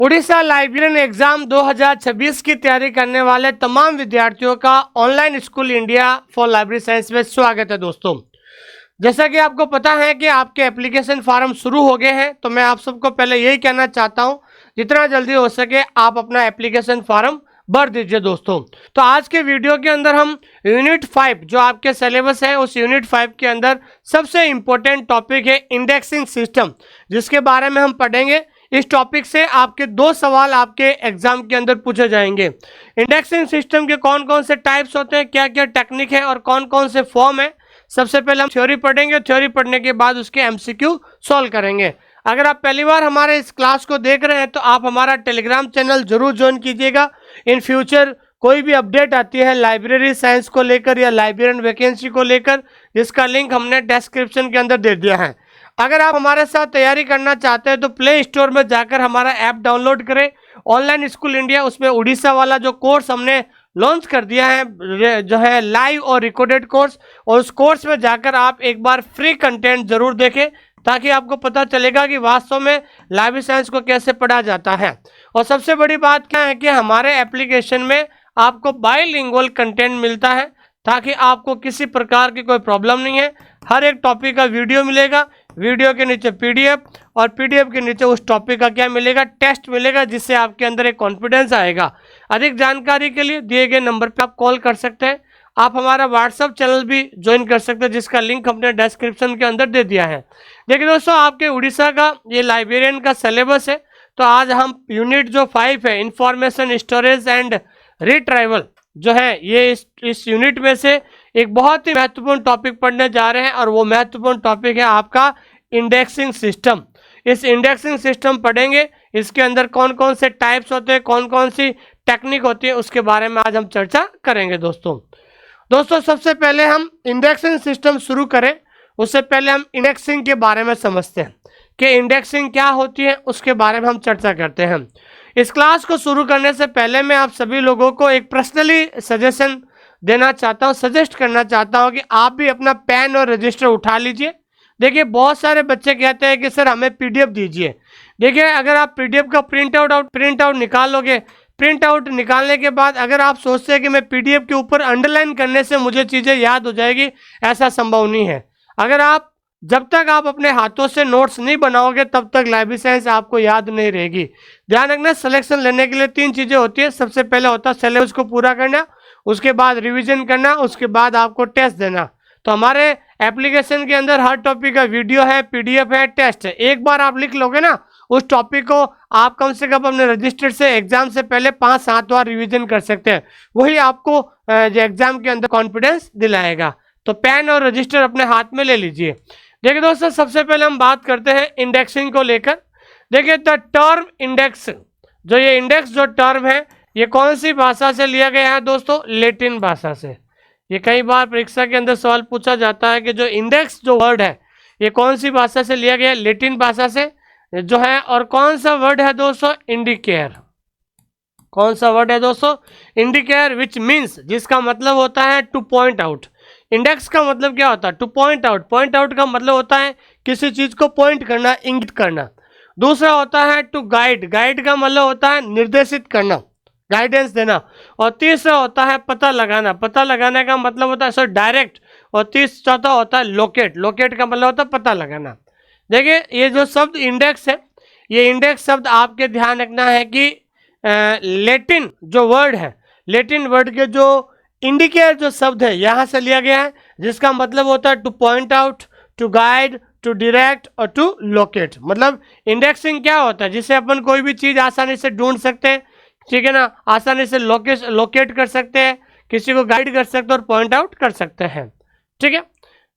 Orissa librarian exam 2026 की तैयारी करने वाले तमाम विद्यार्थियों का online school India for library science में स्वागत है दोस्तों। जैसा कि आपको पता है कि आपके एप्लीकेशन फॉर्म शुरू हो गए हैं, तो मैं आप सबको पहले यही कहना चाहता हूं, जितना जल्दी हो सके आप अपना एप्लीकेशन फॉर्म भर दीजिए दोस्तों। तो आज के वीडियो के अंदर हम यूनिट 5 जो आपके सिलेबस है, उस यूनिट 5 के अंदर सबसे इंपॉर्टेंट टॉपिक है इंडेक्सिंग सिस्टम, जिसके बारे में हम पढ़ेंगे। इस टॉपिक से आपके 2 सवाल आपके एग्जाम के अंदर पूछे जाएंगे। इंडेक्सिंग सिस्टम के कौन कौन से टाइप्स होते हैं, क्या क्या टेक्निक है और कौन कौन से फॉर्म है। सबसे पहले हम थ्योरी पढ़ेंगे, थ्योरी पढ़ने के बाद उसके एमसीक्यू सॉल्व करेंगे। अगर आप पहली बार हमारे इस क्लास को देख रहे हैं तो आप हमारा टेलीग्राम चैनल जरूर ज्वाइन कीजिएगा। इन फ्यूचर कोई भी अपडेट आती है लाइब्रेरी साइंस को लेकर या लाइब्रेरियन वैकेंसी को लेकर, जिसका लिंक हमने डिस्क्रिप्शन के अंदर दे दिया है। अगर आप हमारे साथ तैयारी करना चाहते हैं तो प्ले स्टोर में जाकर हमारा ऐप डाउनलोड करें, ऑनलाइन स्कूल इंडिया। उसमें उड़ीसा वाला जो कोर्स हमने लॉन्च कर दिया है, जो है लाइव और रिकॉर्डेड कोर्स, और उस कोर्स में जाकर आप एक बार फ्री कंटेंट जरूर देखें, ताकि आपको पता चलेगा कि वास्तव में लाइब्रेरी साइंस को कैसे पढ़ा जाता है। और सबसे बड़ी बात क्या है कि हमारे एप्लीकेशन में आपको बाइलिंगुअल कंटेंट मिलता है, ताकि आपको किसी प्रकार की कोई प्रॉब्लम नहीं है। हर एक टॉपिक का वीडियो मिलेगा, वीडियो के नीचे पीडीएफ, और पीडीएफ के नीचे उस टॉपिक का क्या मिलेगा, टेस्ट मिलेगा, जिससे आपके अंदर एक कॉन्फिडेंस आएगा। अधिक जानकारी के लिए दिए गए नंबर पर आप कॉल कर सकते हैं। आप हमारा व्हाट्सएप चैनल भी ज्वाइन कर सकते हैं, जिसका लिंक हमने डिस्क्रिप्शन के अंदर दे दिया है। देखिए दोस्तों, आपके उड़ीसा का ये लाइब्रेरियन का सिलेबस है। तो आज हम यूनिट जो 5 है, इंफॉर्मेशन स्टोरेज एंड रिट्राइवल, जो है ये इस यूनिट में से एक बहुत ही महत्वपूर्ण टॉपिक पढ़ने जा रहे हैं, और वो महत्वपूर्ण टॉपिक है आपका इंडेक्सिंग सिस्टम। इस इंडेक्सिंग सिस्टम पढ़ेंगे, इसके अंदर कौन कौन से टाइप्स होते हैं, कौन कौन सी टेक्निक होती है, उसके बारे में आज हम चर्चा करेंगे दोस्तों। सबसे पहले हम इंडेक्सिंग सिस्टम शुरू करें, उससे पहले हम इंडेक्सिंग के बारे में समझते हैं कि इंडेक्सिंग क्या होती है, उसके बारे में हम चर्चा करते हैं। इस क्लास को शुरू करने से पहले मैं आप सभी लोगों को एक पर्सनली सजेशन देना चाहता हूं, सजेस्ट करना चाहता हूं कि आप भी अपना पेन और रजिस्टर उठा लीजिए। देखिए, बहुत सारे बच्चे कहते हैं कि सर हमें पीडीएफ दीजिए। देखिए, अगर आप पीडीएफ का प्रिंट आउट निकालोगे, प्रिंट आउट निकालने के बाद अगर आप सोचते हैं कि मैं पीडीएफ के ऊपर अंडरलाइन करने से मुझे चीज़ें याद हो जाएगी, ऐसा संभव नहीं है। जब तक आप अपने हाथों से नोट्स नहीं बनाओगे, तब तक लाइब्रेरी साइंस आपको याद नहीं रहेगी। ध्यान रखना, सिलेक्शन लेने के लिए 3 चीज़ें होती है। सबसे पहले होता है सिलेबस को पूरा करना, उसके बाद रिवीजन करना, उसके बाद आपको टेस्ट देना। तो हमारे एप्लीकेशन के अंदर हर टॉपिक का वीडियो है, पीडीएफ है, टेस्ट है। एक बार आप लिख लोगे ना उस टॉपिक को, आप कम से कम अपने रजिस्टर से एग्जाम से पहले 5-7 बार रिवीजन कर सकते हैं। वही आपको एग्जाम के अंदर कॉन्फिडेंस दिलाएगा। तो पेन और रजिस्टर अपने हाथ में ले लीजिए। देखिए दोस्तों, सबसे पहले हम बात करते हैं इंडेक्सिंग को लेकर। देखिए, द टर्म इंडेक्स, जो ये इंडेक्स जो टर्म है, ये कौन सी भाषा से लिया गया है दोस्तों? लैटिन भाषा से। ये कई बार परीक्षा के अंदर सवाल पूछा जाता है कि जो इंडेक्स जो वर्ड है, ये कौन सी भाषा से लिया गया है? लैटिन भाषा से जो है। और कौन सा वर्ड है दोस्तों? इंडिकेयर। कौन सा वर्ड है दोस्तों? इंडिकेयर, विच मीन्स, जिसका मतलब होता है टू पॉइंट आउट। इंडेक्स का मतलब क्या होता है? To point out. Point out का मतलब होता है किसी चीज को पॉइंट करना, इंगित करना। दूसरा होता है टू गाइड। गाइड का मतलब होता है निर्देशित करना, गाइडेंस देना। और तीसरा होता है पता लगाना। पता लगाने का मतलब होता है सर डायरेक्ट। और चौथा होता है लोकेट। लोकेट का मतलब होता है पता लगाना। देखिए, ये जो शब्द इंडेक्स है, ये इंडेक्स शब्द आपके ध्यान रखना है कि लैटिन जो वर्ड है, लैटिन वर्ड के जो इंडिकेट जो शब्द है, यहाँ से लिया गया है, जिसका मतलब होता है to point out, to guide, to direct और टू लोकेट। मतलब इंडेक्सिंग क्या होता है? जिसे अपन कोई भी चीज़ आसानी से ढूंढ सकते हैं, ठीक है ना, आसानी से लोकेट कर सकते हैं, किसी को गाइड कर सकते हैं और पॉइंट आउट कर सकते हैं, ठीक है।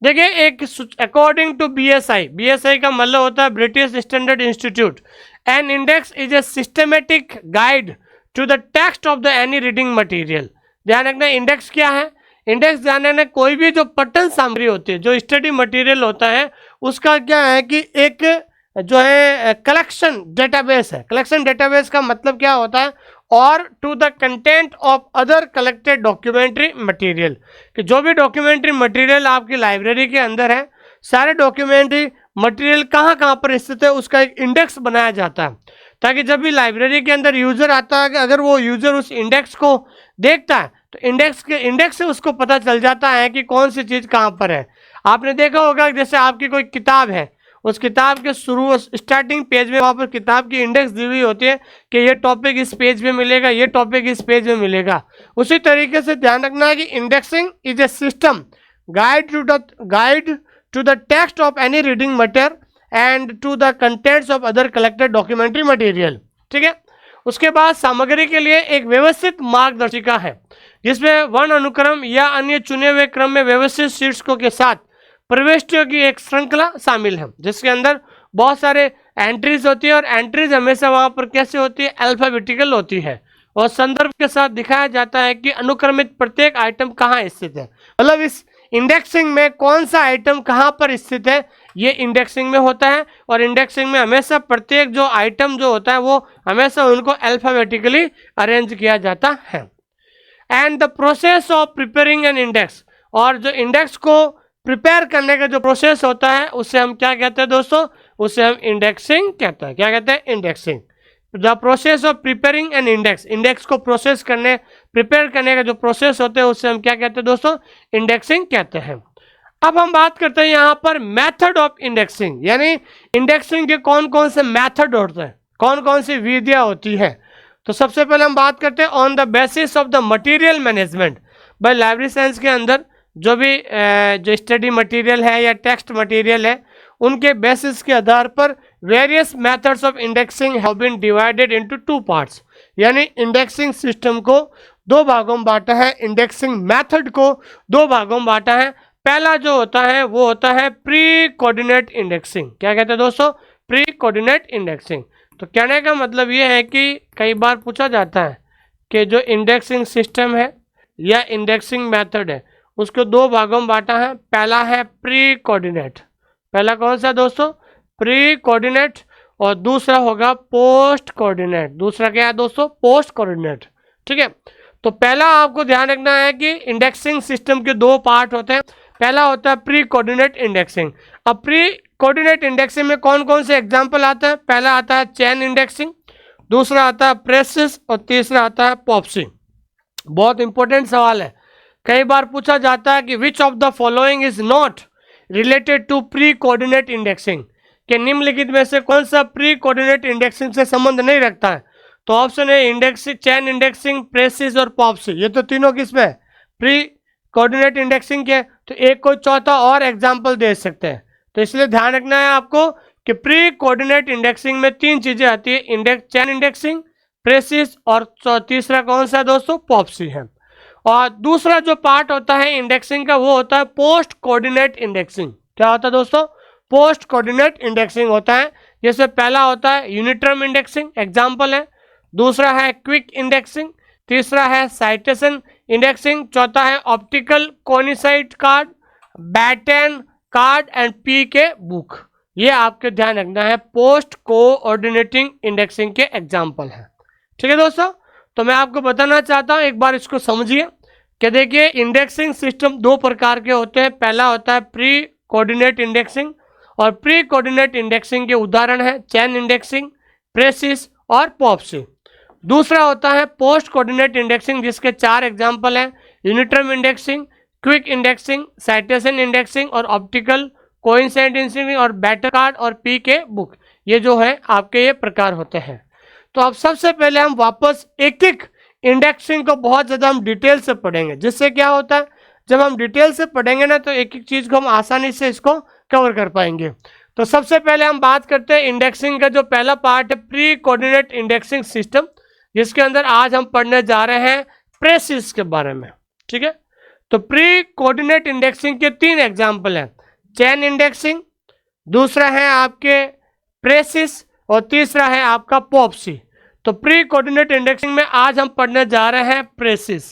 देखिए, एक अकॉर्डिंग टू बीएसआई का मतलब होता है British standard institute, an index is a systematic guide to the text of the any reading material. ध्यान रखना, इंडेक्स क्या है? इंडेक्स ध्यान रखना, कोई भी जो पठन सामग्री होती है, जो स्टडी मटेरियल होता है, उसका क्या है कि एक जो है कलेक्शन डेटाबेस है। कलेक्शन डेटाबेस का मतलब क्या होता है? और to the content of other collected documentary material, कि जो भी डॉक्यूमेंट्री मटेरियल आपकी लाइब्रेरी के अंदर है, सारे डॉक्यूमेंट्री मटेरियल कहाँ कहाँ पर स्थित है, उसका एक इंडेक्स बनाया जाता है। ताकि जब भी लाइब्रेरी के अंदर यूजर आता है, अगर वो यूजर उस इंडेक्स को देखता है तो इंडेक्स से उसको पता चल जाता है कि कौन सी चीज कहाँ पर है। आपने देखा होगा जैसे आपकी कोई किताब है, उस किताब के शुरू स्टार्टिंग पेज में वहाँ पर किताब की इंडेक्स दी हुई होती है कि ये टॉपिक इस पेज पे मिलेगा, ये टॉपिक इस पेज में मिलेगा। उसी तरीके से ध्यान रखना है कि indexing is a system guide to the text of any reading material and to the contents of other collected documentary material. ठीक है, उसके बाद सामग्री के लिए एक व्यवस्थित मार्गदर्शिका है जिसमें वर्ण अनुक्रम या अन्य चुने हुए क्रम में व्यवस्थित शीर्षकों के साथ प्रविष्टियों की एक श्रृंखला शामिल है, जिसके अंदर बहुत सारे एंट्रीज होती है और एंट्रीज हमेशा वहां पर कैसे होती है, अल्फाबेटिकल होती है और संदर्भ के साथ दिखाया जाता है कि अनुक्रमित प्रत्येक आइटम कहाँ स्थित है। मतलब इस इंडेक्सिंग में कौन सा आइटम कहाँ पर स्थित है ये इंडेक्सिंग में होता है। और इंडेक्सिंग में हमेशा प्रत्येक जो आइटम जो होता है वो हमेशा उनको अल्फाबेटिकली अरेंज किया जाता है। And the process of preparing an index, और जो इंडेक्स को प्रिपेयर करने का जो प्रोसेस होता है उसे हम क्या कहते हैं दोस्तों, उसे हम इंडेक्सिंग कहते हैं। क्या कहते हैं, indexing. The process of preparing an index, index को प्रोसेस करने प्रिपेयर करने का जो प्रोसेस होता है उसे हम क्या कहते हैं दोस्तों, इंडेक्सिंग कहते हैं। अब हम बात करते हैं यहाँ पर मेथड ऑफ इंडेक्सिंग, यानी इंडेक्सिंग के कौन कौन से मेथड होते हैं, कौन कौन सी विधियाँ होती है। तो सबसे पहले हम बात करते हैं on the basis of the material management. भाई लाइब्रेरी साइंस के अंदर जो भी जो स्टडी मटेरियल है या टेक्स्ट मटेरियल है उनके बेसिस के आधार पर various methods of indexing have been divided into 2 parts, यानी इंडेक्सिंग सिस्टम को 2 भागों में बांटा है, इंडेक्सिंग मेथड को 2 भागों में बांटा है। पहला जो होता है वो होता है प्री कोऑर्डिनेट इंडेक्सिंग। क्या कहते हैं दोस्तों, प्री कोऑर्डिनेट इंडेक्सिंग। तो कहने का मतलब ये है कि कई बार पूछा जाता है कि जो इंडेक्सिंग सिस्टम है या इंडेक्सिंग मेथड है उसको 2 भागों में बांटा है। पहला है प्री कोऑर्डिनेट, पहला कौन सा दोस्तों, प्री कोऑर्डिनेट, और दूसरा होगा पोस्ट कोऑर्डिनेट। दूसरा क्या है दोस्तों, पोस्ट कोऑर्डिनेट। ठीक है, तो पहला आपको ध्यान रखना है कि इंडेक्सिंग सिस्टम के 2 पार्ट होते हैं। पहला होता है प्री कोऑर्डिनेट इंडेक्सिंग। अब प्री कोऑर्डिनेट इंडेक्सिंग में कौन कौन से एग्जाम्पल आते हैं, पहला आता है चेन इंडेक्सिंग, दूसरा आता है प्रेसिस और तीसरा आता है पॉप्सी। बहुत इंपॉर्टेंट सवाल है, कई बार पूछा जाता है कि which of the following is not related to pre coordinate indexing, के निम्नलिखित में से कौन सा प्री कोऑर्डिनेट इंडेक्सिंग से संबंध नहीं रखता है। तो ऑप्शन है इंडेक्सिंग, चेन इंडेक्सिंग, प्रेसिस और पॉप्सी। ये तो तीनों किसमें प्री कोऑर्डिनेट इंडेक्सिंग के, तो एक कोई चौथा और एग्जाम्पल दे सकते हैं। तो इसलिए ध्यान रखना है आपको कि प्री कोऑर्डिनेट इंडेक्सिंग में 3 चीजें आती है, इंडेक्स, चेन इंडेक्सिंग, प्रेसिस और तीसरा कौन सा दोस्तों, पॉप्सी है। और दूसरा जो पार्ट होता है इंडेक्सिंग का वो होता है पोस्ट कोऑर्डिनेट इंडेक्सिंग। क्या होता है दोस्तों, पोस्ट कोऑर्डिनेट इंडेक्सिंग होता है। जैसे पहला होता है यूनिटर्म इंडेक्सिंग, एग्जाम्पल है, दूसरा है क्विक इंडेक्सिंग, तीसरा है साइटेशन इंडेक्सिंग, चौथा है optical coincidence card, batten card and peek-a-boo. ये आपके ध्यान रखना है, पोस्ट कोऑर्डिनेटिंग इंडेक्सिंग के एग्जाम्पल है। ठीक है दोस्तों, तो मैं आपको बताना चाहता हूं, एक बार इसको समझिए कि देखिए इंडेक्सिंग सिस्टम 2 प्रकार के होते हैं। पहला होता है प्री कोऑर्डिनेट इंडेक्सिंग, और प्री कोऑर्डिनेट इंडेक्सिंग के उदाहरण है चेन इंडेक्सिंग, प्रेसिस और पॉप्सी। दूसरा होता है पोस्ट कोऑर्डिनेट इंडेक्सिंग, जिसके 4 एग्जाम्पल हैं, uniterm indexing, quick indexing, citation indexing और ऑप्टिकल कोइंसाइड इंडेक्सिंग और बैटर कार्ड और पी के बुक। ये जो है आपके ये प्रकार होते हैं। तो अब सबसे पहले हम वापस एक एक इंडेक्सिंग को बहुत ज़्यादा हम डिटेल से पढ़ेंगे, जिससे क्या होता है जब हम डिटेल से पढ़ेंगे ना तो एक एक चीज़ को हम आसानी से इसको कवर कर पाएंगे। तो सबसे पहले हम बात करते हैं इंडेक्सिंग का जो पहला पार्ट है प्री कोऑर्डिनेट इंडेक्सिंग सिस्टम, जिसके अंदर आज हम पढ़ने जा रहे हैं प्रेसिस के बारे में। ठीक है, तो प्री कोऑर्डिनेट इंडेक्सिंग के 3 एग्जाम्पल हैं, चेन इंडेक्सिंग, दूसरा है आपके प्रेसिस और तीसरा है आपका पॉप्सी। तो प्री कोऑर्डिनेट इंडेक्सिंग में आज हम पढ़ने जा रहे हैं प्रेसिस।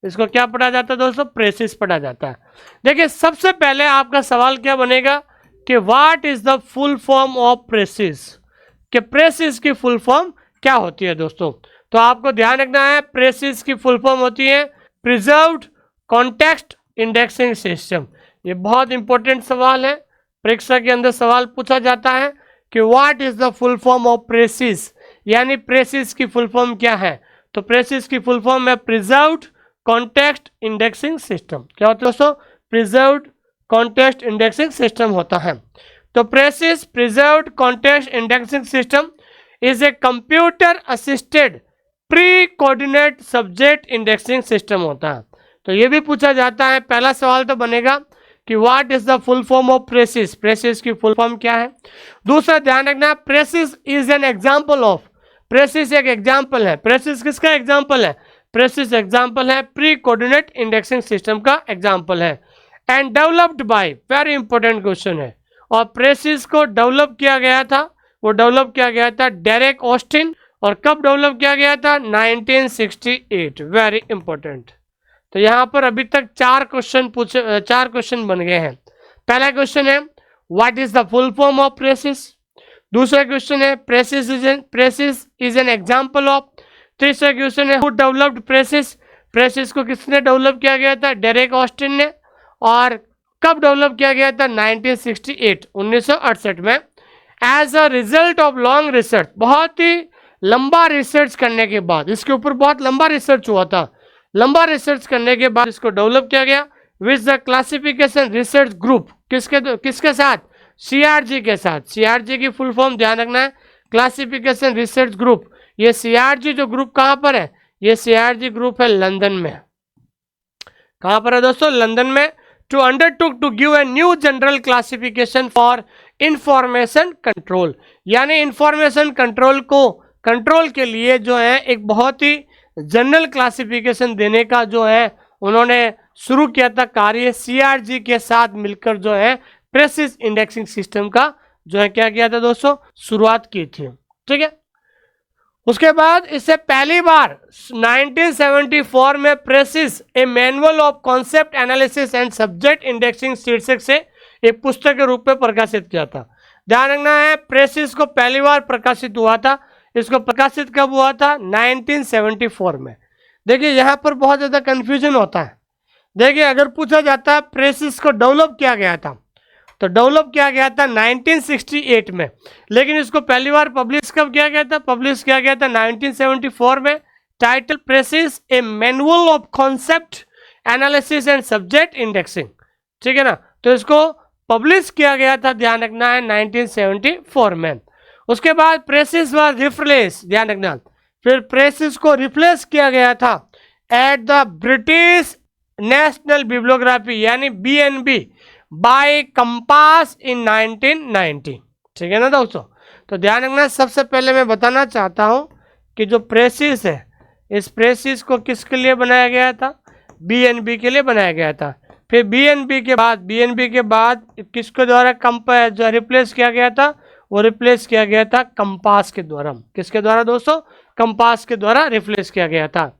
इसको क्या पढ़ा जाता है दोस्तों, प्रेसिस पढ़ा जाता है। देखिए सबसे पहले आपका सवाल क्या बनेगा कि what is the full form of precious, कि प्रेसिस की फुल फॉर्म क्या होती है दोस्तों। तो आपको ध्यान रखना है, प्रेसिस की फुल फॉर्म होती है प्रिजर्व्ड कॉन्टेक्स्ट इंडेक्सिंग सिस्टम। ये बहुत इंपॉर्टेंट सवाल है, परीक्षा के अंदर सवाल पूछा जाता है कि what is the full form of precious, यानी प्रेसिस की फुल फॉर्म क्या है? तो प्रेसिस की फुल फॉर्म है प्रिजर्व्ड कॉन्टेक्स्ट इंडेक्सिंग सिस्टम। क्या होता है दोस्तों? प्रिजर्व्ड कॉन्टेक्स्ट इंडेक्सिंग सिस्टम होता है। तो precious preserved context indexing system is a computer assisted pre coordinate subject indexing system होता है। तो ये भी पूछा जाता है, पहला सवाल तो बनेगा कि what is the full form of precious, precious की फुल फॉर्म क्या है। दूसरा ध्यान रखना, precious is an example of, precious एक एग्जांपल है। प्रेसिस किसका एग्जांपल है? प्रेसिस एग्जांपल है प्री कोऑर्डिनेट इंडेक्सिंग सिस्टम का एग्जांपल है। And developed by, very important question है। और प्रेसिस को डेवलप किया गया था, वो डेवलप किया गया था डेरेक ऑस्टिन। और कब डेवलप किया गया था? 1968, वेरी इंपॉर्टेंट। तो यहाँ पर अभी तक चार क्वेश्चन बन गए हैं। पहला क्वेश्चन है what is the full form of precious. दूसरा क्वेश्चन है precious is an example of. तीसरा क्वेश्चन है हु डेवलप्ड प्रेसिस, प्रेसिस को किसने डेवलप किया गया था? डेरेक ऑस्टिन ने। और कब डेवलप किया गया था? 1968, 1968 में। As a result of long research, बहुत ही लंबा रिसर्च करने के बाद, इसके ऊपर बहुत लंबा रिसर्च हुआ था, लंबा रिसर्च करने के बाद इसको डेवलप किया गया with the classification research group. किसके साथ? सीआरजी के साथ। सीआरजी की फुल फॉर्म ध्यान रखना है, क्लासिफिकेशन रिसर्च ग्रुप। ये सीआरजी जो ग्रुप कहां पर है? ये सीआरजी ग्रुप है लंदन में। कहां पर है दोस्तों? लंदन में। To undertook to give a new general classification for information control, यानी इंफॉर्मेशन कंट्रोल को कंट्रोल के लिए जो है एक बहुत ही जनरल क्लासिफिकेशन देने का जो है उन्होंने शुरू किया था कार्य। सीआरजी के साथ मिलकर जो है प्रेसिस इंडेक्सिंग सिस्टम का जो है क्या किया था दोस्तों? शुरुआत की थी। ठीक है। उसके बाद इससे पहली बार 1974 में precious A manual of concept analysis and subject indexing शीर्षक से एक पुस्तक के रूप में प्रकाशित किया था। ध्यान रखना है, प्रेसिस को पहली बार प्रकाशित हुआ था। इसको प्रकाशित कब हुआ था? 1974 में। देखिए यहाँ पर बहुत ज़्यादा कंफ्यूजन होता है। देखिए अगर पूछा जाता है प्रेसिस को डेवलप किया गया था, तो डेवलप किया गया था 1968 में, लेकिन इसको पहली बार पब्लिश कब किया गया था? पब्लिश किया गया था 1974 में। Title precious A manual of concept analysis and subject indexing. ठीक है ना। तो इसको पब्लिश किया गया था, ध्यान रखना है, 1974 में। उसके बाद प्रेसिस वाज रिप्लेस, ध्यान रखना, फिर प्रेसिस को रिप्लेस किया गया था at the British national bibliography यानी बीएनबी बाय कंपास इन 1990। ठीक है ना दोस्तों। तो ध्यान रखना, सबसे पहले मैं बताना चाहता हूं कि जो प्रेसिस है, इस प्रेसिस को किसके लिए बनाया गया था? बीएनबी के लिए बनाया गया था। फिर बीएनबी के बाद किसके द्वारा जो रिप्लेस किया गया था? वो रिप्लेस किया गया था कंपास के द्वारा। किसके द्वारा दोस्तों? कंपास के द्वारा रिप्लेस किया गया था।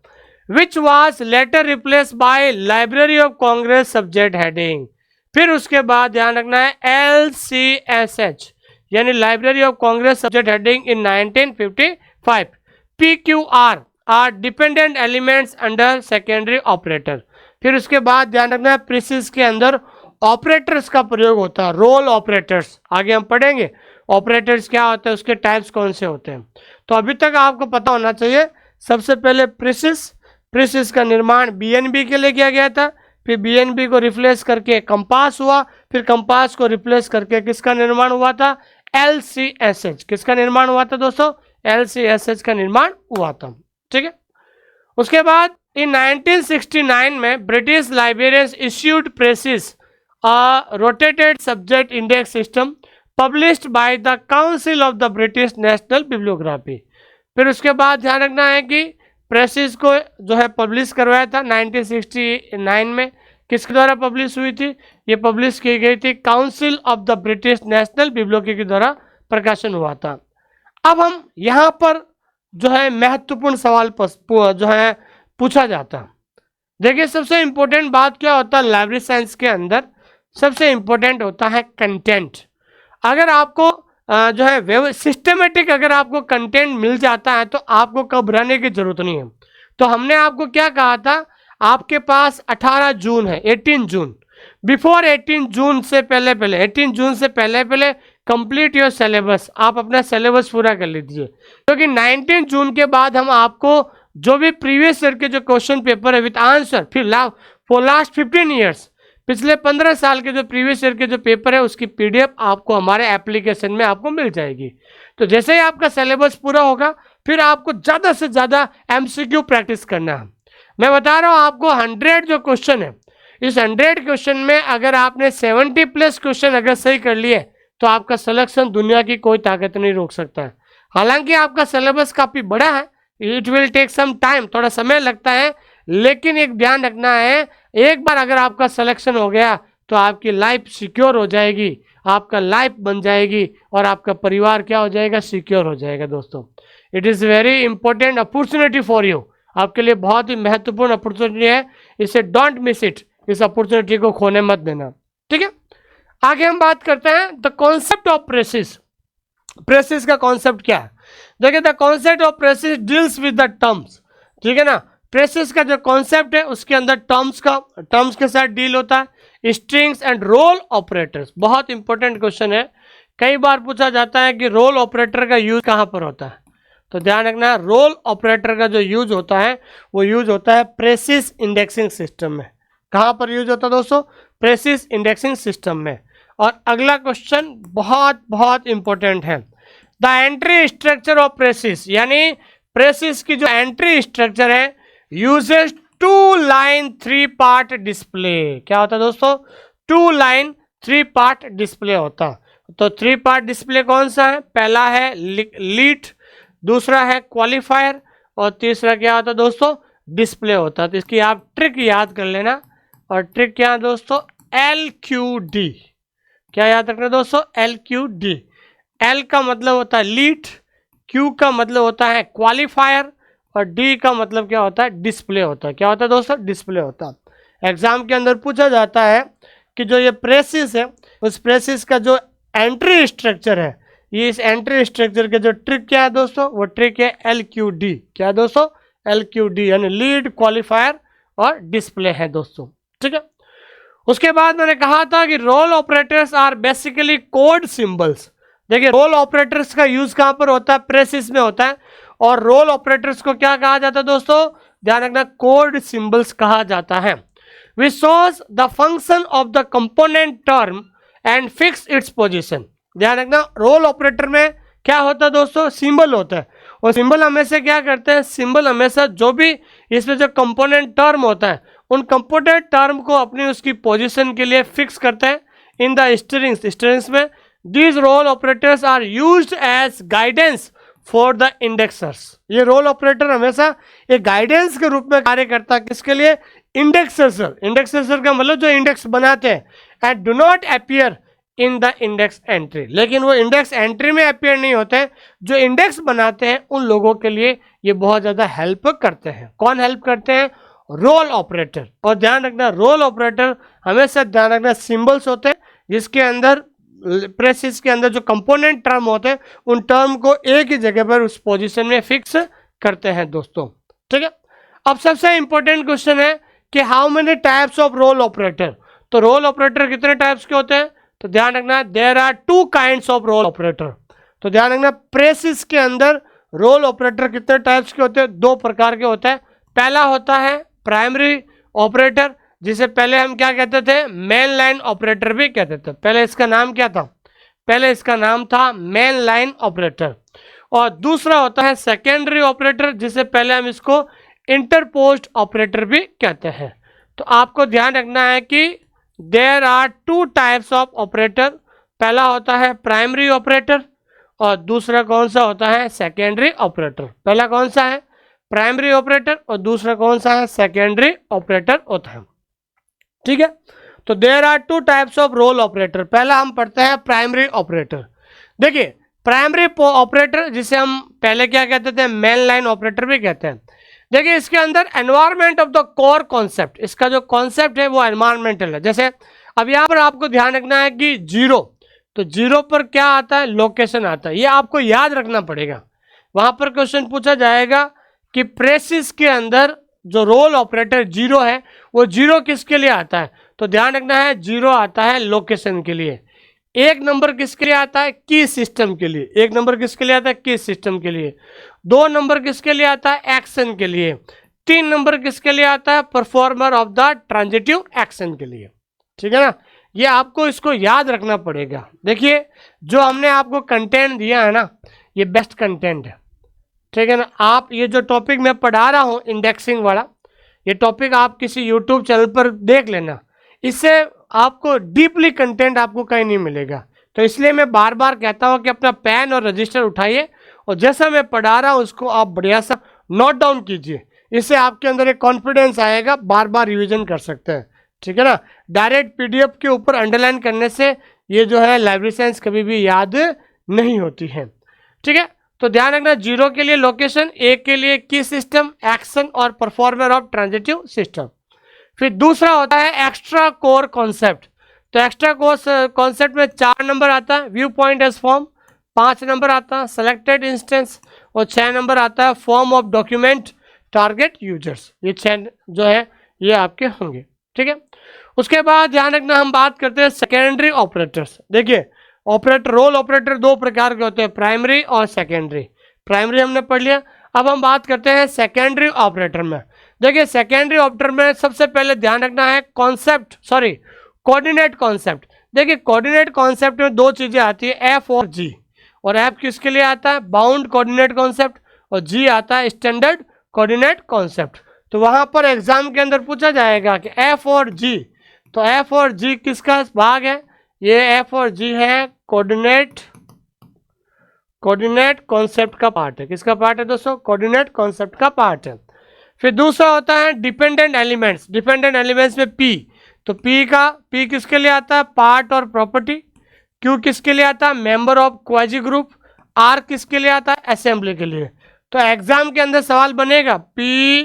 Which was later replace by library of Congress subject heading. फिर उसके बाद ध्यान रखना है LCSH यानी library of Congress subject heading in 1955। PQR are dependent elements under secondary operator. फिर उसके बाद ध्यान रखना है प्रेसिस के अंदर ऑपरेटर्स का प्रयोग होता है, रोल ऑपरेटर्स। आगे हम पढ़ेंगे ऑपरेटर्स क्या होते हैं, उसके टाइप्स कौन से होते हैं। तो अभी तक आपको पता होना चाहिए, सबसे पहले प्रेसिस का निर्माण बीएनबी के लिए किया गया था, फिर बीएनबी को रिप्लेस करके कंपास हुआ, फिर कंपास को रिप्लेस करके किसका निर्माण हुआ था? LCSH। किसका निर्माण हुआ था दोस्तों? LCSH का निर्माण हुआ था। ठीक है। उसके बाद इन 1969 में British librarians issued precious a rotated subject index system published by the council of the British national bibliography. फिर उसके बाद ध्यान रखना है कि प्रेसिस को जो है पब्लिश करवाया था 1969 में। किसके द्वारा पब्लिश हुई थी? ये पब्लिश की गई थी council of the British national bibliography के द्वारा प्रकाशन हुआ था। अब हम यहाँ पर जो है महत्वपूर्ण सवाल जो है पूछा जाता। देखिए सबसे इंपॉर्टेंट बात क्या होता है लाइब्रेरी साइंस के अंदर? सबसे इंपॉर्टेंट होता है कंटेंट। अगर आपको जो है सिस्टमेटिक अगर आपको कंटेंट मिल जाता है तो आपको घबराने की जरूरत नहीं है। तो हमने आपको क्या कहा था? आपके पास 18 जून है, 18 जून, बिफोर 18 जून से पहले कंप्लीट योर सिलेबस, आप अपना सिलेबस पूरा कर लीजिए, क्योंकि 19 जून के बाद हम आपको जो भी प्रीवियस ईयर के जो क्वेश्चन पेपर है विद आंसर, फिर फॉर लास्ट 15 ईयर्स, पिछले 15 साल के जो प्रीवियस ईयर के जो पेपर है उसकी पीडीएफ आपको हमारे एप्लीकेशन में आपको मिल जाएगी। तो जैसे ही आपका सिलेबस पूरा होगा फिर आपको ज़्यादा से ज़्यादा एमसीक्यू प्रैक्टिस करना है। मैं बता रहा हूँ आपको 100 जो क्वेश्चन है, इस 100 क्वेश्चन में अगर आपने 70+ क्वेश्चन अगर सही कर लिए तो आपका सिलेक्शन दुनिया की कोई ताकत नहीं रोक सकता है। हालांकि आपका सिलेबस काफ़ी बड़ा है, it will take some time, थोड़ा समय लगता है, लेकिन एक ध्यान रखना है, एक बार अगर आपका सिलेक्शन हो गया तो आपकी लाइफ सिक्योर हो जाएगी, आपका लाइफ बन जाएगी और आपका परिवार क्या हो जाएगा, सिक्योर हो जाएगा। दोस्तों it is very important opportunity for you, आपके लिए बहुत ही महत्वपूर्ण अपॉर्चुनिटी है, इसे डोंट मिस इट, इस अपॉर्चुनिटी को खोने मत देना। ठीक है, आगे हम बात करते हैं the concept of precious. Precious का कॉन्सेप्ट क्या है? देखिए the concept of precious deals with the terms. ठीक है ना, प्रेसिस का जो कॉन्सेप्ट है उसके अंदर टर्म्स के साथ डील होता है, स्ट्रिंग्स एंड रोल ऑपरेटर्स। बहुत इंपॉर्टेंट क्वेश्चन है, कई बार पूछा जाता है कि रोल ऑपरेटर का यूज कहाँ पर होता है, तो ध्यान रखना रोल ऑपरेटर का जो यूज होता है वो यूज होता है प्रेसिस इंडेक्सिंग सिस्टम में। कहाँ पर यूज होता है दोस्तों? प्रेसिस इंडेक्सिंग सिस्टम में। और अगला क्वेश्चन बहुत बहुत इंपॉर्टेंट है, the entry structure of precious, यानी प्रेसिस की जो एंट्री स्ट्रक्चर है यूजेस 2 लाइन 3 पार्ट डिस्प्ले। क्या होता है दोस्तों? 2 लाइन 3 पार्ट डिस्प्ले होता। तो 3 पार्ट डिस्प्ले कौन सा है? पहला है लीड, दूसरा है क्वालिफायर और तीसरा क्या होता है दोस्तों? डिस्प्ले होता है। तो इसकी आप ट्रिक याद कर लेना, और ट्रिक क्या है दोस्तों? LQD। क्या याद रखना दोस्तों? LQD। L का मतलब होता है लीड, Q का मतलब होता है क्वालिफायर और D का मतलब क्या होता है? डिस्प्ले होता है। क्या होता है दोस्तों? डिस्प्ले होता है। एग्जाम के अंदर पूछा जाता है कि जो ये प्रेसिस है उस प्रेसिस का जो एंट्री स्ट्रक्चर है, ये इस एंट्री स्ट्रक्चर के जो ट्रिक क्या है दोस्तों? वो ट्रिक है LQD। क्या है दोस्तों? LQD, यानी लीड, क्वालिफायर और डिस्प्ले है दोस्तों। ठीक है, उसके बाद मैंने कहा था कि role operators are basically code symbols. देखिए रोल ऑपरेटर्स का यूज कहां पर होता है? प्रेसिस में होता है। और रोल ऑपरेटर्स को क्या कहा जाता है दोस्तों? ध्यान रखना, कोड सिंबल्स कहा जाता है। Which shows the function of the component term and fix its position. ध्यान रखना, रोल ऑपरेटर में क्या होता है दोस्तों? सिंबल होता है, और सिंबल हमेशा क्या करते हैं? सिंबल हमेशा जो भी इसमें जो कंपोनेंट टर्म होता है उन कंपोनेंट टर्म को अपनी उसकी पोजीशन के लिए फिक्स करते हैं इन द स्ट्रिंग्स में। These role operators are used as guidance for the indexers. ये रोल ऑपरेटर हमेशा एक गाइडेंस के रूप में कार्य करता है, किसके लिए? इंडेक्सर। इंडेक्सर का मतलब जो इंडेक्स बनाते हैं, and do not appear in the index entry. लेकिन वो इंडेक्स एंट्री में अपीयर नहीं होते हैं, जो इंडेक्स बनाते हैं उन लोगों के लिए ये बहुत ज़्यादा हेल्प करते हैं। कौन हेल्प करते हैं? Role operator. और ध्यान रखना, रोल ऑपरेटर हमेशा ध्यान रखना सिंबल्स होते हैं जिसके अंदर प्रेसिस के अंदर जो कंपोनेंट टर्म होते हैं उन टर्म को एक ही जगह पर उस पोजीशन में फिक्स करते हैं दोस्तों। ठीक है, अब सबसे इंपॉर्टेंट क्वेश्चन है कि how many types of role operator. तो रोल ऑपरेटर कितने टाइप्स के होते हैं? तो ध्यान रखना, there are 2 kinds of role operator. तो ध्यान रखना, प्रेसिस के अंदर रोल ऑपरेटर कितने टाइप्स के होते हैं? 2 प्रकार के होते हैं। पहला होता है प्राइमरी ऑपरेटर, जिसे पहले हम क्या कहते थे? मेन लाइन ऑपरेटर भी कहते थे। पहले इसका नाम क्या था? पहले इसका नाम था मेन लाइन ऑपरेटर। और दूसरा होता है सेकेंडरी ऑपरेटर, जिसे पहले हम इसको इंटरपोज्ड ऑपरेटर भी कहते हैं। तो आपको ध्यान रखना है कि there are 2 types of operator. पहला होता है प्राइमरी ऑपरेटर और दूसरा कौन सा होता है? Secondary operator. पहला कौन सा है? प्राइमरी ऑपरेटर और दूसरा कौन सा है? सेकेंडरी ऑपरेटर होता है। ठीक है, तो there are 2 types of role operator. पहला हम पढ़ते हैं प्राइमरी ऑपरेटर। देखिए प्राइमरी ऑपरेटर जिसे हम पहले क्या कहते थे? मेन लाइन ऑपरेटर भी कहते हैं। देखिए इसके अंदर environment of the core concept, इसका जो कॉन्सेप्ट है वो एनवायरमेंटल है। जैसे अब यहाँ पर आपको ध्यान रखना है कि 0, तो 0 पर क्या आता है? लोकेशन आता है। ये आपको याद रखना पड़ेगा। वहाँ पर क्वेश्चन पूछा जाएगा कि प्रेसिस के अंदर जो रोल ऑपरेटर 0 है वो 0 किसके लिए आता है? तो ध्यान रखना है 0 आता है लोकेशन के लिए। एक नंबर किसके लिए आता है? की सिस्टम के लिए। एक नंबर किसके लिए आता है? की सिस्टम के लिए। 2 नंबर किसके लिए आता है? एक्शन के लिए। 3 नंबर किसके लिए आता है? Performer of the transitive action के लिए। ठीक है ना, ये आपको इसको याद रखना पड़ेगा। देखिए जो हमने आपको कंटेंट दिया है ना, ये बेस्ट कंटेंट है। ठीक है ना, आप ये जो टॉपिक मैं पढ़ा रहा हूँ इंडेक्सिंग वाला, ये टॉपिक आप किसी यूट्यूब चैनल पर देख लेना, इससे आपको डीपली कंटेंट आपको कहीं नहीं मिलेगा। तो इसलिए मैं बार बार कहता हूँ कि अपना पेन और रजिस्टर उठाइए और जैसा मैं पढ़ा रहा हूँ उसको आप बढ़िया सा नोट डाउन कीजिए। इससे आपके अंदर एक कॉन्फिडेंस आएगा, बार बार रिविजन कर सकते हैं। ठीक है ना, डायरेक्ट पीडीएफ के ऊपर अंडरलाइन करने से ये जो है लाइब्रेरी साइंस कभी भी याद नहीं होती है। ठीक है, तो ध्यान रखना, 0 के लिए लोकेशन, 1 के लिए की सिस्टम, एक्शन और परफॉर्मर ऑफ ट्रांजिटिव सिस्टम। फिर दूसरा होता है एक्स्ट्रा कोर कॉन्सेप्ट। तो एक्स्ट्रा कोर कॉन्सेप्ट में 4 नंबर आता है view point as form, 5 number आता है सेलेक्टेड इंस्टेंस और 6 नंबर आता है form of document target users. ये 6 जो है ये आपके होंगे। ठीक है, उसके बाद ध्यान रखना हम बात करते हैं सेकेंडरी ऑपरेटर्स। देखिए ऑपरेटर, रोल ऑपरेटर 2 प्रकार के होते हैं, प्राइमरी और सेकेंडरी। प्राइमरी हमने पढ़ लिया, अब हम बात करते हैं सेकेंडरी ऑपरेटर में। देखिए सेकेंडरी ऑपरेटर में सबसे पहले ध्यान रखना है कोऑर्डिनेट कॉन्सेप्ट। देखिए कोऑर्डिनेट कॉन्सेप्ट में 2 चीजें आती है, एफ और जी। और एफ किसके लिए आता है? बाउंड कोऑर्डिनेट कॉन्सेप्ट, और जी आता है स्टैंडर्ड कोऑर्डिनेट कॉन्सेप्ट। तो वहां पर एग्जाम के अंदर पूछा जाएगा कि एफ और जी, तो एफ और जी किसका भाग है? ये एफ और जी है कोऑर्डिनेट कॉन्सेप्ट का पार्ट है। किसका पार्ट है दोस्तों? कोऑर्डिनेट कॉन्सेप्ट का पार्ट है। फिर दूसरा होता है डिपेंडेंट एलिमेंट्स। डिपेंडेंट एलिमेंट्स में पी, तो पी किसके लिए आता है? पार्ट और प्रॉपर्टी। क्यू किसके लिए आता है? Member of quasi group. R किसके लिए आता है? असेंबली के लिए। तो एग्जाम के अंदर सवाल बनेगा पी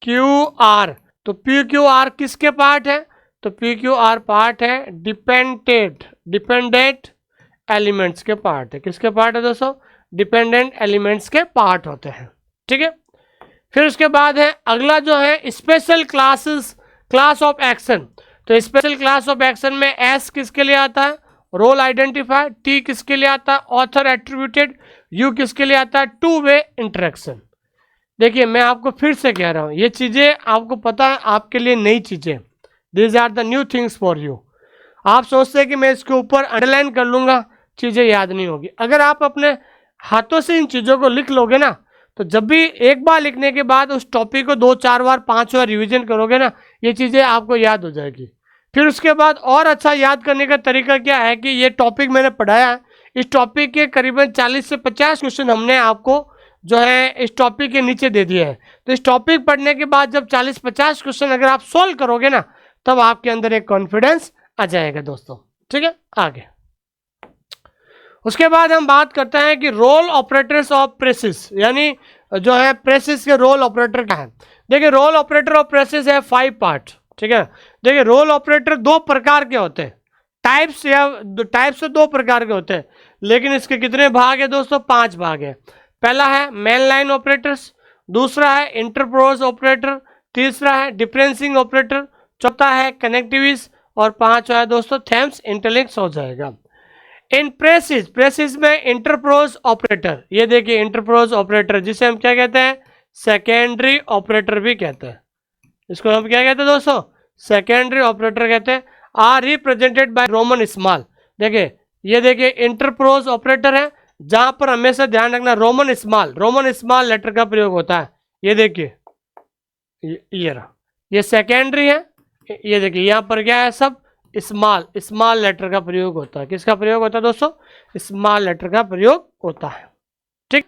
क्यू आर, तो पी क्यू आर किसके पार्ट है? तो पी क्यू आर पार्ट है डिपेंडेंट एलिमेंट्स के पार्ट है। किसके पार्ट है दोस्तों? डिपेंडेंट एलिमेंट्स के पार्ट होते हैं। ठीक है, फिर उसके बाद है अगला जो है स्पेशल क्लास ऑफ एक्शन। तो स्पेशल क्लास ऑफ एक्शन में एस किसके लिए आता है? Role identifier. टी किसके लिए आता है? Author attributed. यू किसके लिए आता है? Two way interaction. देखिए मैं आपको फिर से कह रहा हूं, ये चीजें आपको पता है आपके लिए नई चीजें, these are the new things for you. आप सोचते हैं कि मैं इसके ऊपर अंडरलाइन कर लूंगा, चीजें याद नहीं होगी। अगर आप अपने हाथों से इन चीजों को लिख लोगे ना, तो जब भी एक बार लिखने के बाद उस टॉपिक को 2-4 बार 5 बार रिवीजन करोगे ना, ये चीजें आपको याद हो जाएगी। फिर उसके बाद और अच्छा याद करने का तरीका क्या है कि ये टॉपिक मैंने पढ़ाया है, इस टॉपिक के करीबन 40 से 50 क्वेश्चन हमने आपको जो है इस टॉपिक के नीचे दे दिया है। तो इस टॉपिक पढ़ने के बाद जब 40-50 क्वेश्चन अगर आप सोल्व करोगे ना, तब आपके अंदर एक कॉन्फिडेंस आ जाएगा दोस्तों। ठीक है, आगे उसके बाद हम बात करते हैं कि रोल ऑपरेटर्स ऑफ प्रेसिस, यानी जो है प्रेसिस के रोल ऑपरेटर क्या है। देखिए रोल ऑपरेटर ऑफ प्रेसिस है 5 पार्ट। ठीक है, देखिए रोल ऑपरेटर 2 प्रकार के होते हैं, टाइप्स से 2 प्रकार के होते हैं, लेकिन इसके कितने भाग है दोस्तों? 5 भाग है। पहला है मेन लाइन ऑपरेटर्स, दूसरा है इंटरपोज ऑपरेटर, तीसरा है डिफरेंसिंग ऑपरेटर, चौथा है कनेक्टिविस्ट और 5वां है दोस्तों थेम्स इंटरलिंक्स हो जाएगा। इन प्रेसिस में इंटरपोज ऑपरेटर, ये देखिए इंटरपोज ऑपरेटर जिसे हम क्या कहते हैं? सेकेंडरी ऑपरेटर भी कहते हैं। इसको हम क्या कहते हैं दोस्तों? सेकेंडरी ऑपरेटर कहते हैं। Are represented by Roman small. देखिए ये देखिए इंटरपोज ऑपरेटर है, जहां पर हमेशा ध्यान रखना रोमन स्मॉल लेटर का प्रयोग होता है। ये देखिए ये रहा, ये सेकेंडरी है। ये देखिए यहाँ पर क्या है? सब स्मॉल लेटर का प्रयोग होता है। किसका प्रयोग होता है दोस्तों? स्मॉल लेटर का प्रयोग होता है। ठीक,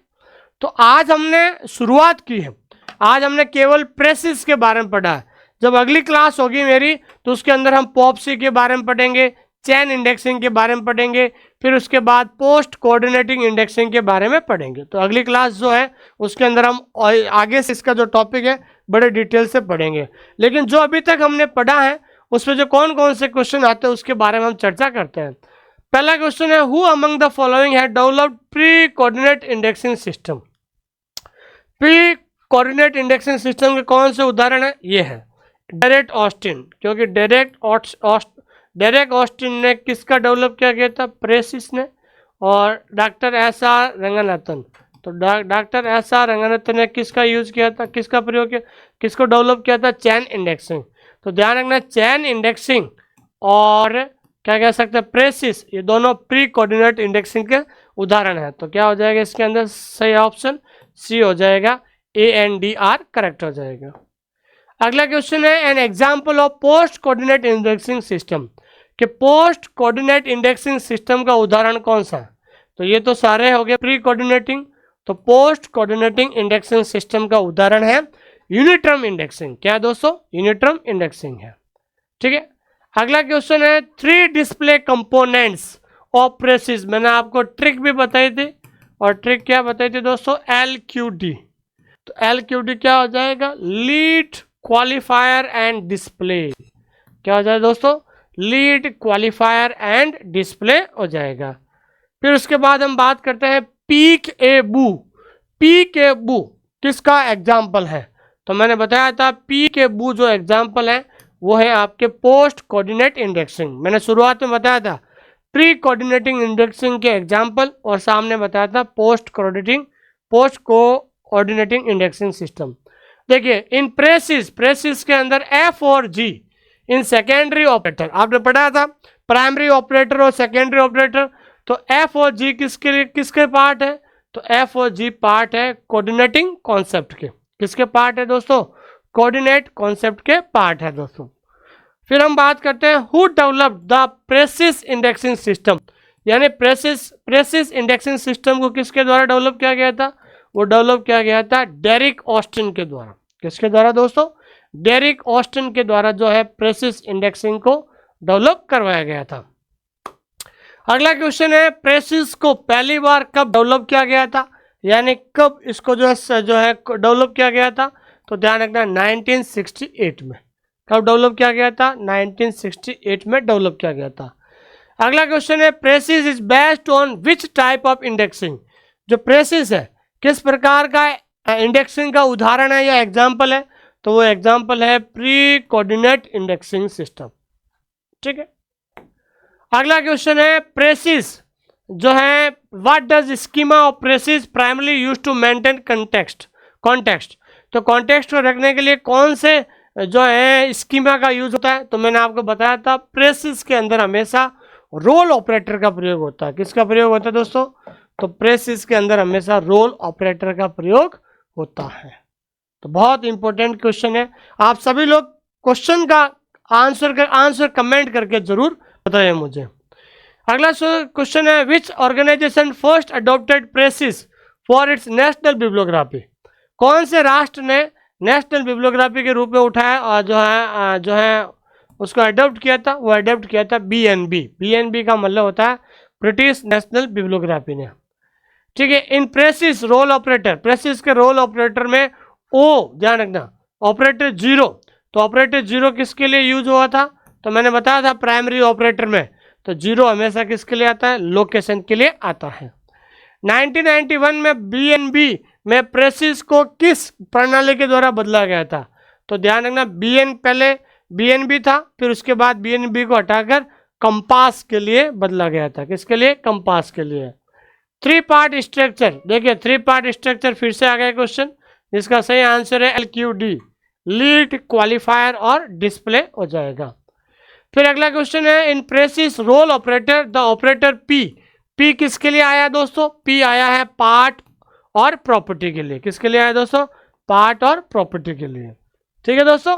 तो आज हमने शुरुआत की है, आज हमने केवल प्रेसिस के बारे में पढ़ा है। जब अगली क्लास होगी मेरी तो उसके अंदर हम पॉपसी के बारे में पढ़ेंगे, चेन इंडेक्सिंग के बारे में पढ़ेंगे, फिर उसके बाद पोस्ट कोऑर्डिनेटिंग इंडेक्सिंग के बारे में पढ़ेंगे। तो अगली क्लास जो है उसके अंदर हम आगे से इसका जो टॉपिक है बड़े डिटेल से पढ़ेंगे। लेकिन जो अभी तक हमने पढ़ा है उसमें जो कौन कौन से क्वेश्चन आते हैं उसके बारे में हम चर्चा करते हैं। पहला क्वेश्चन है, who among the following had developed pre coordinate indexing system. Pre coordinate indexing system के कौन से उदाहरण है? ये है डायरेक्ट ऑस्टिन, क्योंकि डेरेक ऑस्टिन ने किसका डेवलप किया गया था? प्रेसिस ने। और डॉक्टर एस आर रंगनाथन, तो डॉक्टर एस आर रंगनाथन ने किसका यूज किया था, किसका प्रयोग किया, किसको डेवलप किया था? चैन इंडेक्सिंग। तो ध्यान रखना, चैन इंडेक्सिंग और क्या कह सकते हैं, प्रेसिस, ये दोनों प्री कोऑर्डिनेट इंडेक्सिंग के उदाहरण है। तो क्या हो जाएगा इसके अंदर? सही ऑप्शन सी हो जाएगा, ANDR करेक्ट हो जाएगा। अगला क्वेश्चन है an example of post coordinate indexing system, कि पोस्ट कोऑर्डिनेट इंडेक्सिंग सिस्टम का उदाहरण कौन सा है? तो ये तो सारे हो गए प्री कोऑर्डिनेटिंग, तो पोस्ट कोऑर्डिनेटिंग इंडेक्सिंग सिस्टम का उदाहरण है यूनिटर्म इंडेक्सिंग। क्या दोस्तों? यूनिटर्म इंडेक्सिंग है। ठीक है, अगला क्वेश्चन है 3 डिस्प्ले कंपोनेंट्स ऑफ प्रेसिस। मैंने आपको ट्रिक भी बताई थी, और ट्रिक क्या बताई थी दोस्तों? LQD। तो LQD क्या हो जाएगा? Lead, qualifier and display. क्या हो जाएगा दोस्तों? लीड, क्वालिफायर एंड डिस्प्ले हो जाएगा। फिर उसके बाद हम बात करते हैं पीक ए बू। पीक ए बू किसका एग्जाम्पल है? तो मैंने बताया था पीक ए बू जो एग्जाम्पल है वो है आपके पोस्ट कोऑर्डिनेट इंडेक्सिंग। मैंने शुरुआत में बताया था प्री कोऑर्डिनेटिंग इंडेक्सिंग के एग्जाम्पल, और सामने बताया था पोस्ट कोऑर्डिनेटिंग इंडेक्सिंग सिस्टम। देखिए इन प्रेसिस के अंदर F और G इन सेकेंडरी ऑपरेटर, आपने पढ़ा था प्राइमरी ऑपरेटर और सेकेंडरी ऑपरेटर। तो F और G किसके पार्ट है? तो F और G पार्ट है कोऑर्डिनेटिंग कॉन्सेप्ट के। किसके पार्ट है दोस्तों? कोऑर्डिनेट कॉन्सेप्ट के पार्ट है दोस्तों। फिर हम बात करते हैं who developed the precious indexing system, यानी प्रेसिस इंडेक्सिंग सिस्टम को किसके द्वारा डेवलप किया गया था? वो डेवलप किया गया था डेरिक ऑस्टिन के द्वारा। किसके द्वारा दोस्तों? डेरिक ऑस्टिन के द्वारा जो है प्रेसिस इंडेक्सिंग को डेवलप करवाया गया था। अगला क्वेश्चन है प्रेसिस को पहली बार कब डेवलप किया गया था, यानी कब इसको जो है डेवलप किया गया था? तो ध्यान रखना 1968 में। कब डेवलप किया गया था? 1968 में डेवलप किया गया था। अगला क्वेश्चन है precious is based on which type of indexing. जो प्रेसिस है किस प्रकार का इंडेक्सिंग का उदाहरण है या एग्जाम्पल है? तो वो एग्जाम्पल है प्री कोऑर्डिनेट इंडेक्सिंग सिस्टम। ठीक है, अगला क्वेश्चन है प्रेसिस जो है what does schema of PRECIS primarily use to maintain context. तो कॉन्टेक्स्ट को रखने के लिए कौन से जो है स्कीमा का यूज होता है? तो मैंने आपको बताया था प्रेसिस के अंदर हमेशा रोल ऑपरेटर का प्रयोग होता है। किसका प्रयोग होता है दोस्तों? तो प्रेसिस के अंदर हमेशा रोल ऑपरेटर का प्रयोग होता है। तो बहुत इंपॉर्टेंट क्वेश्चन है, आप सभी लोग क्वेश्चन का आंसर कमेंट करके जरूर बताइए मुझे। अगला क्वेश्चन है which organization first adopted PRECIS for its national bibliography. कौन से राष्ट्र ने नेशनल बिब्लियोग्राफी के रूप में उठाया और जो है उसको अडॉप्ट किया था? वो अडॉप्ट किया था BNB का मतलब होता है ब्रिटिश नेशनल बिब्लियोग्राफी ने। ठीक है, in PRECIS role operator, precious के रोल ऑपरेटर में ध्यान रखना ऑपरेटर 0। तो ऑपरेटर 0 किसके लिए यूज हुआ था? तो मैंने बताया था प्राइमरी ऑपरेटर में तो 0 हमेशा किसके लिए आता है? लोकेशन के लिए आता है। 1991 में BNB में प्रेसिस को किस प्रणाली के द्वारा बदला गया था? तो ध्यान रखना पहले BNB था, फिर उसके बाद BNB को हटाकर कंपास के लिए बदला गया था। किसके लिए? कंपास के लिए। 3 पार्ट स्ट्रक्चर, देखिए 3 पार्ट स्ट्रक्चर फिर से आ गया क्वेश्चन, जिसका सही आंसर है LQD, लीड, क्वालिफायर और डिस्प्ले हो जाएगा। फिर अगला क्वेश्चन है in PRECIS role operator the operator P किसके लिए आया दोस्तों? P आया है पार्ट और प्रॉपर्टी के लिए। किसके लिए आया दोस्तों? पार्ट और प्रॉपर्टी के लिए। ठीक है दोस्तों,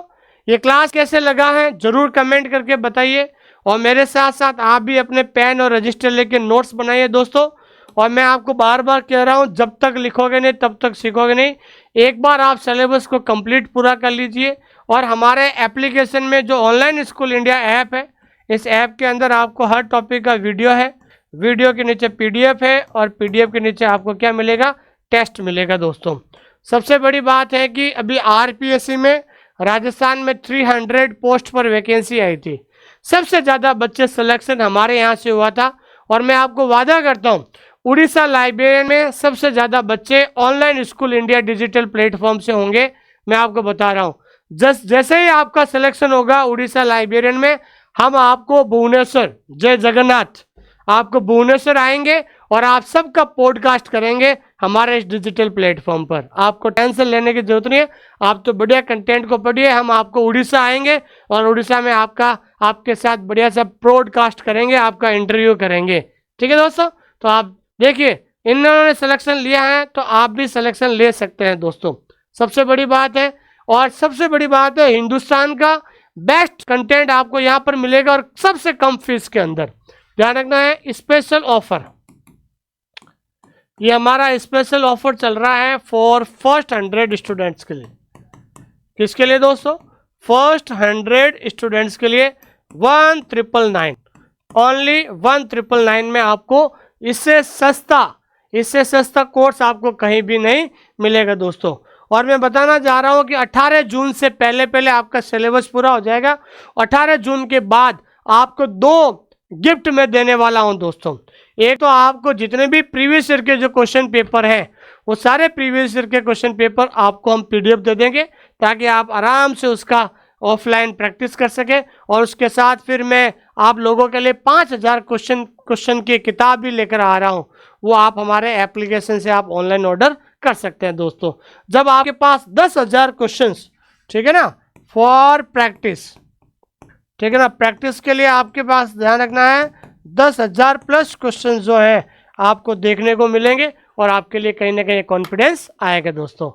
ये क्लास कैसे लगा है जरूर कमेंट करके बताइए, और मेरे साथ साथ आप भी अपने पेन और रजिस्टर लेके नोट्स बनाइए दोस्तों। और मैं आपको बार बार कह रहा हूँ जब तक लिखोगे नहीं तब तक सीखोगे नहीं। एक बार आप सिलेबस को कंप्लीट पूरा कर लीजिए, और हमारे एप्लीकेशन में जो ऑनलाइन स्कूल इंडिया ऐप है, इस ऐप के अंदर आपको हर टॉपिक का वीडियो है, वीडियो के नीचे PDF है, और PDF के नीचे आपको क्या मिलेगा? टेस्ट मिलेगा दोस्तों। सबसे बड़ी बात है कि अभी RPSC में राजस्थान में 300 पोस्ट पर वैकेंसी आई थी, सबसे ज़्यादा बच्चे सिलेक्शन हमारे यहाँ से हुआ था। और मैं आपको वादा करता हूँ उड़ीसा लाइब्रेरियन में सबसे ज़्यादा बच्चे online school India digital platform से होंगे। मैं आपको बता रहा हूँ जैसे ही आपका सिलेक्शन होगा उड़ीसा लाइब्रेरियन में, हम आपको भुवनेश्वर, जय जगन्नाथ, आपको भुवनेश्वर आएंगे और आप सबका पॉडकास्ट करेंगे हमारे इस डिजिटल प्लेटफॉर्म पर। आपको टेंशन लेने की जरूरत नहीं है, आप तो बढ़िया कंटेंट को पढ़िए। हम आपको उड़ीसा आएंगे और उड़ीसा में आपके साथ बढ़िया सा पॉडकास्ट करेंगे, आपका इंटरव्यू करेंगे। ठीक है दोस्तों, तो आप देखिए इन्होंने सिलेक्शन लिया है तो आप भी सिलेक्शन ले सकते हैं दोस्तों। सबसे बड़ी बात है, और सबसे बड़ी बात है, हिंदुस्तान का बेस्ट कंटेंट आपको यहाँ पर मिलेगा और सबसे कम फीस के अंदर। ध्यान रखना है, स्पेशल ऑफर, ये हमारा स्पेशल ऑफर चल रहा है फॉर फर्स्ट 100 स्टूडेंट्स के लिए। किसके लिए दोस्तों? फर्स्ट 100 स्टूडेंट्स के लिए 1999, ओनली 1999 में आपको इससे सस्ता कोर्स आपको कहीं भी नहीं मिलेगा दोस्तों। और मैं बताना चाह रहा हूं कि 18 जून से पहले आपका सिलेबस पूरा हो जाएगा। 18 जून के बाद आपको 2 गिफ्ट में देने वाला हूं दोस्तों। एक तो आपको जितने भी प्रीवियस ईयर के जो क्वेश्चन पेपर हैं, वो सारे प्रीवियस ईयर के क्वेश्चन पेपर आपको हम PDF दे देंगे, ताकि आप आराम से उसका ऑफलाइन प्रैक्टिस कर सके। और उसके साथ फिर मैं आप लोगों के लिए 5000 क्वेश्चन की किताब भी लेकर आ रहा हूं। वो आप हमारे एप्लीकेशन से आप ऑनलाइन ऑर्डर कर सकते हैं दोस्तों। जब आपके पास 10,000 क्वेश्चंस, ठीक है ना, फॉर प्रैक्टिस, ठीक है ना, प्रैक्टिस के लिए आपके पास ध्यान रखना है 10,000 प्लस क्वेश्चन जो है आपको देखने को मिलेंगे और आपके लिए कहीं ना कहीं कॉन्फिडेंस आएगा दोस्तों।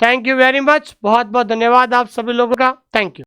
थैंक यू वेरी मच, बहुत बहुत धन्यवाद आप सभी लोगों का। Thank you.